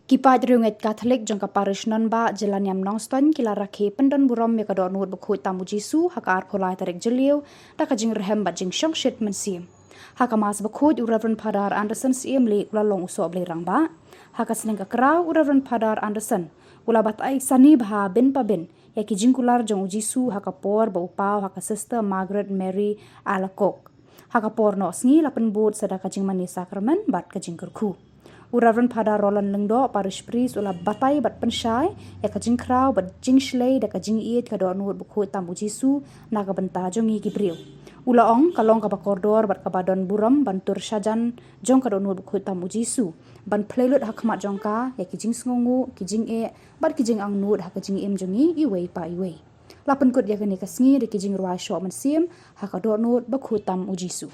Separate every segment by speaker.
Speaker 1: Kipat riunget Katolik jangka parish non-ba jalan yang nongston kila rakhi pendon buram ya kador nuut bukhut tamu Jisu haka arpulai tarik jeliu daka jing rehem bat jing syong shit mensim. Haka mas bukhut Reverend Padar Anderson siem li ulalong uso beli rangba. Haka seneng kerau Reverend Padar Anderson ula batai sani bah bin pabin ya ki jing kular jong Jisu haka por ba upau haka sister Margaret Mary Alakok. Haka por no sngi lapen bud sadaka jing mani sakramen bat ka jing kerku. Reverend Padar Roland Lengdo parish priest ula batai bat pensyai ya ka jing krau bat jing shlei da ka jing iet ka do nuut bukhut tamu Jisu na ka benta jongi gibriu. Ula ong kalong ka bakordor bat ka badon buram bantur syajan jong ka do nuut bukhut tamu Jisu ban plelut hakmat jongka ya ki jing sngongu ki jing e bat ki jing ang nuut ha ka jing im jongi iwei pa iwei. Lapen kut ya ka ni ka sngi de ki jing ruai sho mensim ha ka do nuut bukhut tamu Jisu.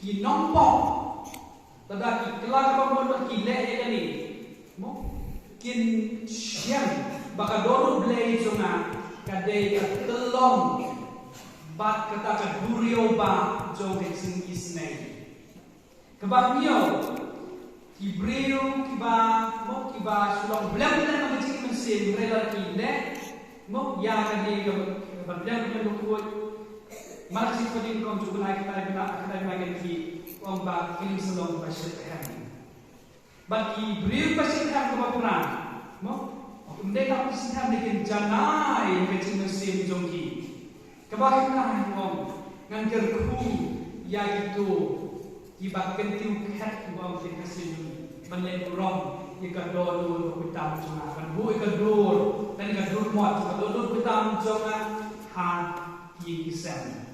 Speaker 2: Ki nompok tada ki kelak pemodot ki le ni mo kin siam baka dono blei jonga kade ka telong bat kata ka durio ba jong sing isnei kebab mio ki breu ki ba mo ki ba sulong blam blam ma jing mesin rela ki le mo ya kade ka blam blam ko Maksud padi kau juga naik kita naik ki orang bak kirim selong pasir kami. Bagi beri pasir kami kebapuran, mo, undai tak pasir kami dengan janai kecil mesin jongki. Kebapuran orang ngantar ku ya itu ibak kentiu kat orang dikasih menlek orang jika dulu berkutam cuma kan bu jika dulu dan jika dulu muat jika dulu berkutam cuma han kisah.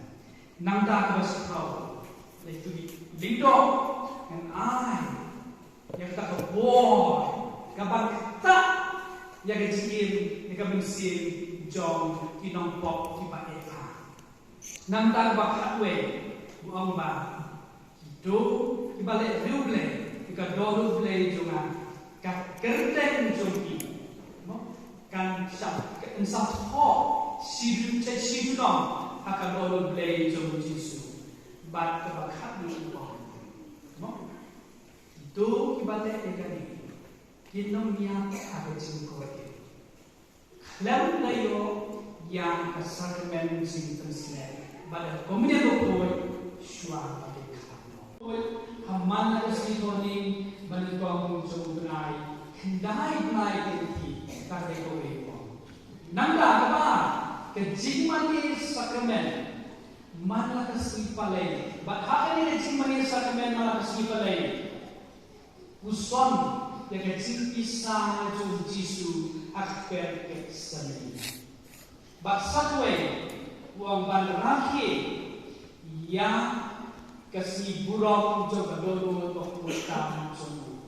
Speaker 2: Nangda kabas kau, itu lindo, dan ai yang tak kebor, kabar tak yang kecil, yang kebensin, jong, kinompok, kibat eka. Nangda kabak hatwe, buang ba, itu kibalik riuble, jika dolu ble jongan, kat kerden jongi, kan sab, insaf ho, sidu dong. Akan dulu beli jom Jisu, bat kebakat dulu bang. Itu ibadah ekani, kinong niat ada jengkol. Lem layo yang kesakramen sing terselek, pada komunitas doktor suara dekano. Haman resmi toni balik bang jom benai, hendai benai kiti tak dekore. Nangga apa? Kecing manis sakramen malah kesipalai. Bahkan ini kecing manis sakramen malah kesipalai. Uson yang kecing pisah jom Jisu akper kesani. Baksatwe uang banraki yang kasih buruk jom kadolo untuk utama jom.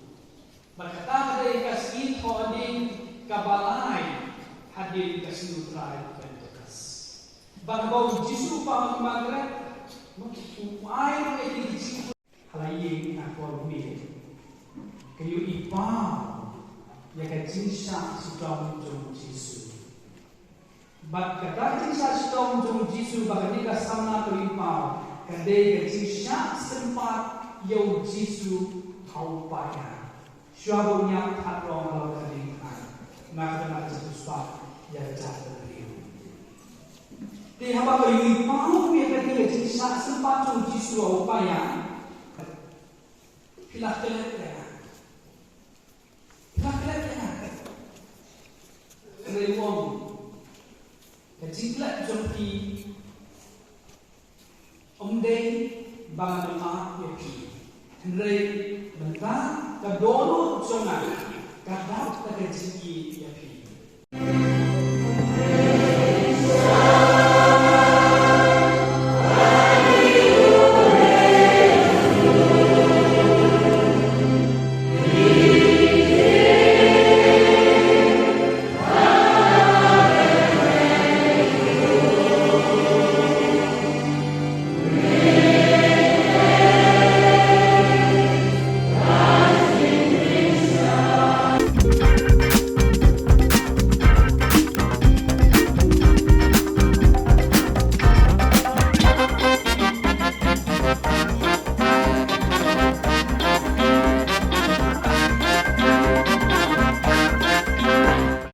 Speaker 2: Berkata dari kasih koding kabalai hadir kasih utrai. Bahawa Jisu pa magret, ay ay Jisu halayin ako mi. Kayo ipa ya kajin siya sutong jong Jisu. Bag kajin siya sutong jong Jisu bagani ka sama to ipa kadai kajin siya sempat yaw Jisu tau paya. Siya niya tatlong law kading kan. Nakadana Jisu pa ya jatuh. Di haba kayu pau punya ketika jadi sempat cuci suau upaya. Pilak-pilak ya. Pilak-pilak ya. Rewong. Kecilak jompi. Day bangan maaf ya ki. Henry bentar kedono jongan. Kadang terjadi ya ki.